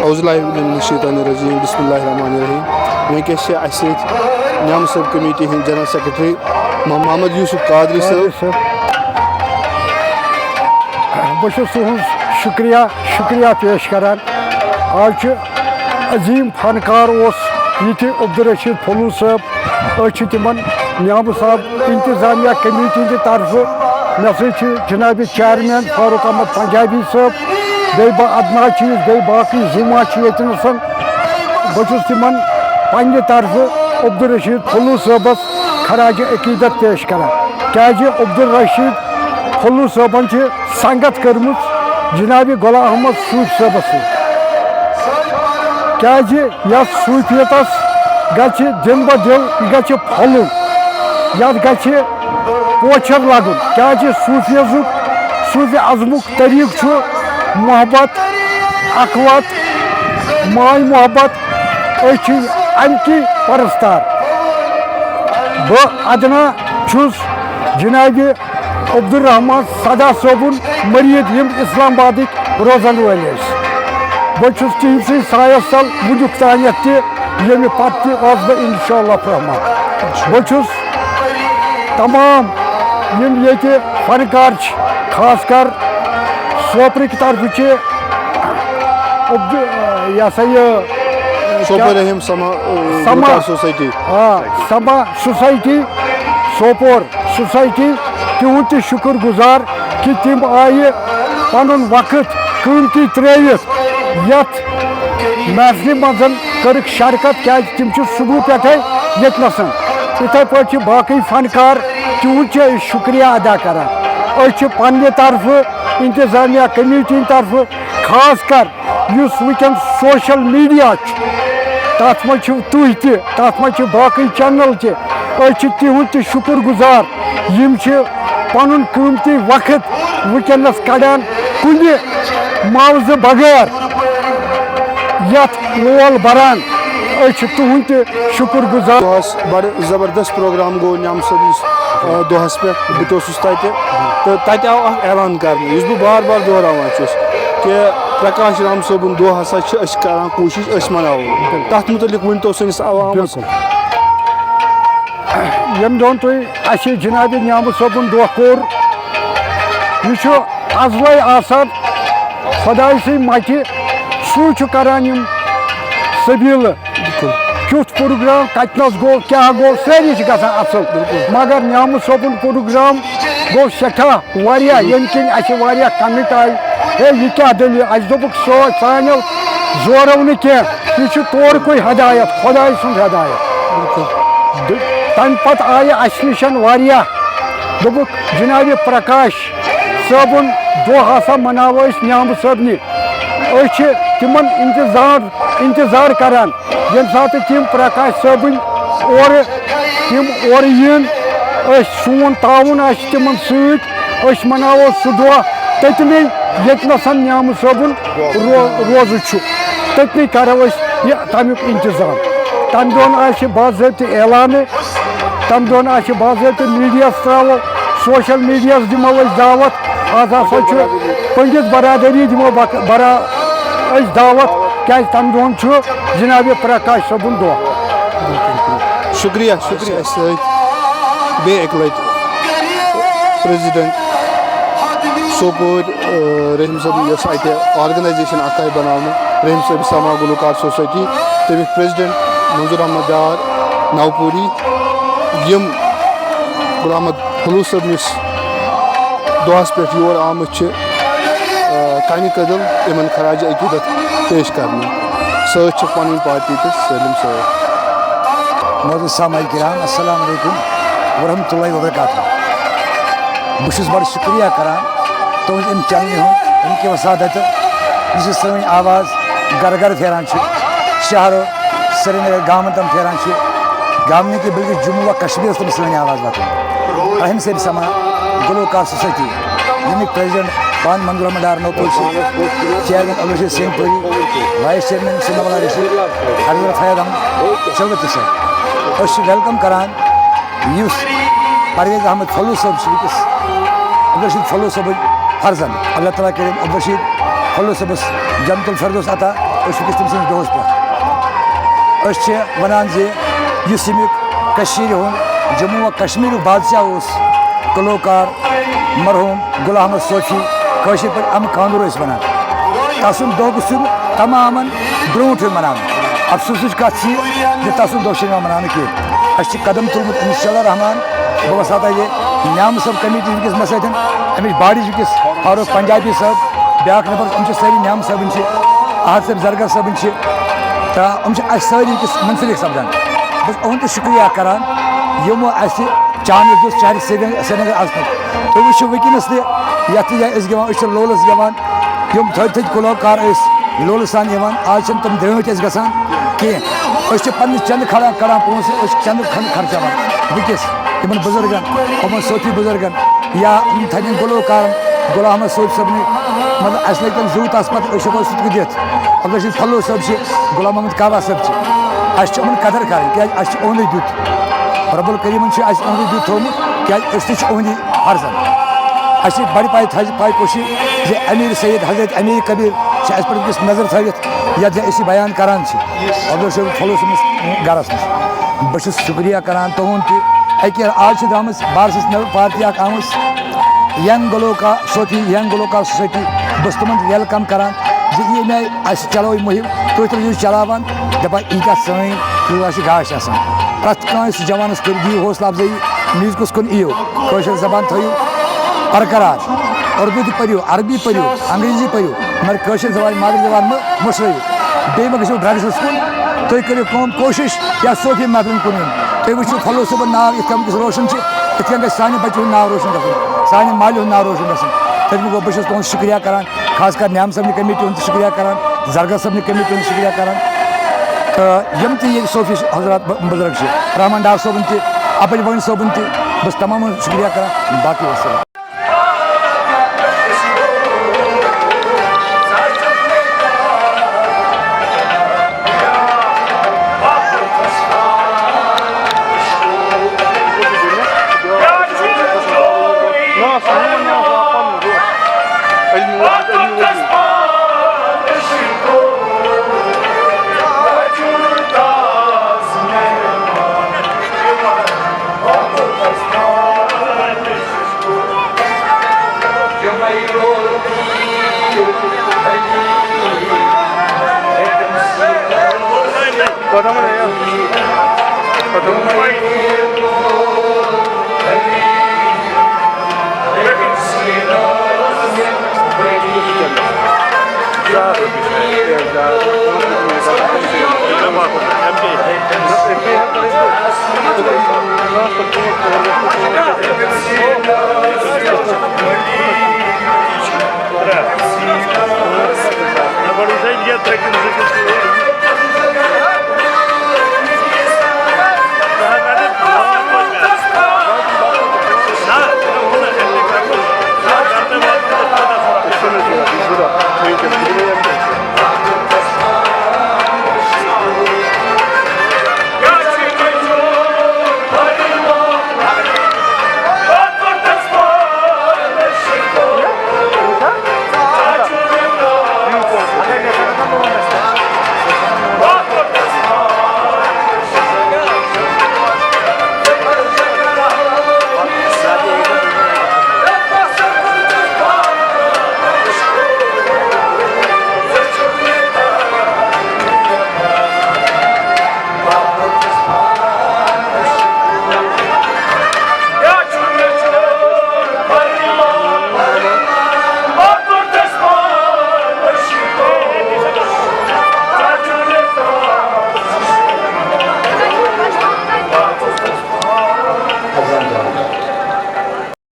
Euzubillahimineşşeytanirracim. Bismillahirrahmanirrahim. ونکس اس نیام صٲب committee ہند general secretary محمد یوسف قادری صٲب. بہٕ چھُس تُہُنٛد شُکریہ پیش کران. آز چھُ عظیٖم فنکار اوس ییٚتہِ عبدالرشیٖد پھوٚلوٗ صٲب. أسۍ چھِ تِمن نیامہٕ صٲب انتظامیہ کمیٹی ہٕنٛدِ طرفہٕ مےٚ سۭتۍ چھِ جنابِ چیئرمین فاروق احمد پنجابی صٲب بیٚیہِ ادنا چیٖز بیٚیہِ باقٕے زُما چھِ ییٚتٮ۪نَس. بہٕ چھُس تِمن پننہِ طرفہٕ عبدالرشیٖد پھوٚلوٗ صٲبس خراجہِ عقیٖدت پیش کران. کیٛازِ عبدالرشیٖد پھوٚلوٗ صٲبن چھِ سنگت کٔرمٕژ جنابِ غلام احمد صوٗفی صٲبس سۭتۍ. کیٛازِ یتھ صوٗفیتس گژھِ دِل بہ دِل یہِ گژھِ پھۄلُن یتھ گژھِ پوچھر لگُن. کیٛازِ صوٗفی عزمُک طریٖقہٕ چھُ محبت اخوت ماے محبت. أسۍ چھِ امکی پرستار. بہٕ ادنا چھُس جنابِ عبدالرحمان صدا صٲبُن مریٖد یِم اسلام آبادٕکۍ روزن وٲلۍ ٲسۍ. بہٕ چھُس تِہنٛدسٕے سایس تل وُنیُک تانٮ۪تھ تہِ ییٚمہِ پتہٕ تہِ روزٕ بہٕ انشاء اللہ رحمان. بہٕ چھُس تمام یِم ییٚتہِ فنکار چھِ خاص کر سوپرٕکۍ طرفہٕ چھِ یہِ ہسا یہِ سما سوسایٹی سوپور سوسایٹی تِہُنٛد تہِ شُکر گُزار کہِ تِم آیہِ پنُن وقت قۭمتی ترٲوِتھ یتھ محفلہِ منٛز کٔرٕکھ شرکت. کیٛازِ تِم چھِ صبح پٮ۪ٹھے ییٚتنس. یِتھے پٲٹھۍ چھِ باقٕے فنکار تِہُنٛد چھِ أسۍ شُکریہ ادا کران. أسۍ چھِ پننہِ طرفہٕ انتظامیہ کمیٹی ہٕنٛدِ طرفہٕ خاص کر یُس وٕنکٮ۪ن سوشل میڈیا چھُ تتھ منٛز چھِو تُہۍ تہِ تتھ منٛز چھِ باقٕے چینل تہِ. أسۍ چھِ تِہُنٛد تہِ شُکر گُزار. یِم چھِ پنُن قۭمتی وقت وٕنکٮ۪نس کڑان کُنہِ معاوضہٕ بغٲر یتھ لول بران. أسۍ چھِ تُہُنٛد تہِ شُکر گُزار. دۄہس بڑٕ زبردست پروگرام گوٚو نیام صٲبنِس دۄہس پٮ۪ٹھ. بہٕ تہِ اوسُس تتہِ تہٕ تتہِ آو اکھ اعلان کرنہٕ یُس بہٕ بار بار دہراوان چھُس کہِ پرکاش رام صٲبُن دۄہ ہسا چھِ أسۍ کران کوٗشش أسۍ مناوو. تتھ مُتعلق ؤنۍتو سٲنِس عوامس. ییٚمہِ دۄہن تُہۍ اَسہِ جنابِ نیامہٕ صٲبُن دۄہ کوٚر یہِ چھُ اَزلے آسان خۄداے سٕنٛدۍ متھِ. سُے چھُ کران یِم سبیٖلہٕ کیُتھ پروگرام کتنس گوٚو کیٛاہ گوٚو سٲری چھِ گژھان اصل. مگر نیامہٕ صٲبُن پروگرام گوٚو سٮ۪ٹھاہ واریاہ ییٚمہِ کِنۍ اَسہِ واریاہ کمنٹ آیہِ ہے یہِ کیٛاہ دٔلیٖل. اَسہِ دوٚپُکھ سانیو زورو نہٕ کینٛہہ یہِ چھُ تورکُے ہدایت خۄداے سُنٛد ہدایت. تمہِ پتہٕ آیہِ اَسہِ نِش واریاہ دوٚپُکھ جنابِ پرکاش صٲبُن دۄہ ہسا مناوو أسۍ نیامہٕ صٲبنہِ. أسۍ چھِ تِمن انتظار کران ییٚمہِ ساتہٕ تِم پرکاش صٲبٕنۍ اورٕ یِن. أسۍ سون تعاوُن آسہِ تِمن سۭتۍ. أسۍ مناوو سُہ دۄہ تٔتنٕے یتنسن نیامہ صٲبُن روزٕ چھُ تٔتنٕے کرو أسۍ یہِ تمیُک انتظام تمہِ دۄہن آسہِ باضٲبطہٕ اعلانہٕ تمہِ دۄہن آسہِ باضٲبطہٕ میٖڈیاہس تراوو سوشل میٖڈیاہس دِمو أسۍ دعوت آز ہسا چھُ پنڈت برادری دِمو أسۍ دعوت کیازِ تمہِ دۄہن چھُ جناب پرکاش صٲبُن دۄہ شکریہ شکریہ اَسہِ سۭتۍ بیٚیہِ اَکہِ لٹہِ پریزیڈنٹ سوپور رحیم صٲب یۄس اَتہِ آرگنایزیشن اکھ آیہِ بناونہٕ رحیم صٲب سما گلوکار سوسایٹی تمیُک پریزیڈنٹ منظور احمد ڈار نوپوری یِم غلام احمد خلوص صٲبنِس دۄہس پٮ۪ٹھ یور آمٕتۍ چھِ کَنہِ کٔدٕل یِمن خراج عقیدت پیش کرنہٕ سۭتۍ چھِ پنٕنۍ پارٹی تہِ سٲلِم صٲب موجود سامعین کرام السلام علیکم ورحمۃ اللہ وبرکاتہ بہٕ چھُس بڑٕ شُکریہ کران تُہنٛد اَمہِ چینلہِ ہُنٛد اَمہِ کہِ وسادتہٕ یُس یہِ سٲنۍ آواز گرٕ گرٕ پھیران چھِ شہرو سرینگر گامن تام پھیران چھِ گام نہٕ کینٛہہ بلکہِ جموں و کشمیٖرس تام سٲنۍ آواز واتان رحیم صٲب سما گلوکار سوسایٹی ییٚمیُک پریزیڈنٹ پان منظور احمد ڈار نوپور چھِ چیئرمین عبدالرشید سنگھ پوری وائس چیئرمین سنہ والا رشید حضرت فیاض احمد چوبتی صٲب أسۍ چھِ ویلکم کران یُس پرویز احمد فلوٗ صٲب چھِ وٕنکٮ۪س عبدالرشید فلوٗ صٲبٕنۍ فرزند اللہ تعالیٰ کٔرِنۍ عبدالرشید فلوٗ صٲبس جنت الفردوس عطا أسۍ چھِ وٕنکٮ۪س تٔمۍ سٕنٛدِس دۄہس پٮ۪ٹھ أسۍ چھِ ونان زِ یُس ییٚمیُک کٔشیٖرِ ہُنٛد جموں و کشمیٖرُک بادشاہ اوس گلوکار مرحوٗم غلام احمد صوفی کٲشِر پٲٹھۍ اَمہٕ کانٛدُر ٲسۍ ونان تسُنٛد دۄہ گوٚژھ تمامن برونٛٹھ یُن مناونہٕ افسوسٕچ کتھ چھِ زِ تسُنٛد دۄہ چھُنہٕ یِوان مناونہٕ کینٛہہ اَسہِ چھِ قدم تُلمُت انشاء اللہ رحمان بہٕ وَسہٕ ہا تۄہہِ نیامہٕ صٲب کمیٹی وٕنکٮ۪س مےٚ سۭتۍ اَمِچ باڈی چھِ وٕنکٮ۪س فاروق پنجابی صٲب بیٛاکھ نفر یِم چھِ سٲری نیامہٕ صٲبٕنۍ چھِ احد صٲب زرگر صٲبٕنۍ چھِ تہٕ یِم چھِ اَسہِ سٲری وٕنکٮ۪س مُنسلک سپدان بہٕ چھُس یِہُنٛد تہِ شُکریہ کران یِمو اَسہِ چانس دیُت شہرِ سرینگر اژنُک تُہۍ وٕچھِو وٕنکٮ۪نس تہِ یتھ تہِ جایہِ أسۍ گٮ۪وان أسۍ چھِ لولس گٮ۪وان یِم تھٔدۍ تھٔدۍ گلوکار ٲسۍ لولہٕ سان یِوان آز چھِنہٕ تِم درٛٲنٛٹھۍ اَسہِ گژھان کینٛہہ أسۍ چھِ پننہِ چندٕ کڑان پونٛسہٕ أسۍ چھِ چندٕ خرچاوان وٕنکٮ۪س یِمن بُزرگن یِمن صوفی بُزرگن یا یِم تھدٮ۪ن گلوکارن غلام احمد صوفی صٲبنہِ مطلب اَسہِ لٔگۍ تِم زٕو تس پتہٕ أسۍ ہٮ۪کو سُہ تہِ دِتھ عبدالرشید فلوٗ صٲب چھِ غلام محمد کعبہ صٲب چھِ اَسہِ چھِ یِمن قدر کرٕنۍ کیازِ اَسہِ چھُ یِہُنٛدُے دیُت رۄب الکریٖمن چھُ اَسہِ یِہُنٛدُے دیُت تھوٚومُت کیازِ أسۍ تہِ چھِ یِہُنٛدی فرزند اَسہِ چھِ بڑِ پاے کوٗشِش زِ امیٖر سید حضرت امیٖر کبیٖر چھِ اَسہِ پٮ۪ٹھ وٕنکٮ۪س نظر تھٲوِتھ یتھ جایہِ أسۍ یہِ بیان کران چھِ عبدالرشید فلوٗ سٕنٛدِس گرس منٛز بہٕ چھُس شُکریہ کران تُہُنٛد تہِ اَکہِ آز چھِ درٛامٕژ بارسَس نٔو پارٹی اکھ آمٕژ ینگ گلوکار صوفی ینگ گلوکار سوسایٹی بہٕ چھُس تِمن ویلکم کران زِ ییٚمہِ آیہِ اَسہِ چلٲو یہِ مُہِم تُہۍ تہِ روٗزِو چلاوان دپان ییٖتیاہ سٲنۍ کٲش گاش آسان پرٛٮ۪تھ کٲنٛسہِ جوانس دِیِو حوصلہٕ افضٲیی میوٗزکس کُن یِیِو کٲشِر زبان تھٲیِو برقرار اردوٗ تہِ پٔرِو عربی پٔرِو انگریٖزی پٔرِو مگر کٲشِر زبان مادری زبان مہٕ مٔشرٲیِو بیٚیہِ مہ گٔژھِو ڈرگسس کُن تُہۍ کٔرِو کٲم کوٗشِش یا صوفی محفلن کُن یُن تُہۍ وٕچھِو فلوٗ صٲبُن ناو یِتھ کٔنۍ وٕنکٮ۪س روشن چھِ یِتھ کٔنۍ گژھِ سانہِ بچہِ ہُنٛد ناو روشن گژھُن سانہِ مالہِ ہُنٛد ناو روشن گژھُن تٔمۍ گوٚو بہٕ چھُس تُہُنٛد شُکریہ کران خاص کر نیامہٕ صٲبنہِ کمیٹی ہُنٛد تہِ شُکریہ کران زرگر صٲبنہِ کمیٹی ہُنٛد شُکریہ کران تہٕ یِم تہِ ییٚتہِ صوفی حضرات بُزرگ چھِ رحمان ڈار صٲبُن تہِ عبد وٲنۍ صٲبُن تہِ بہٕ چھُس تمامن شُکریہ کران باقٕے وسلام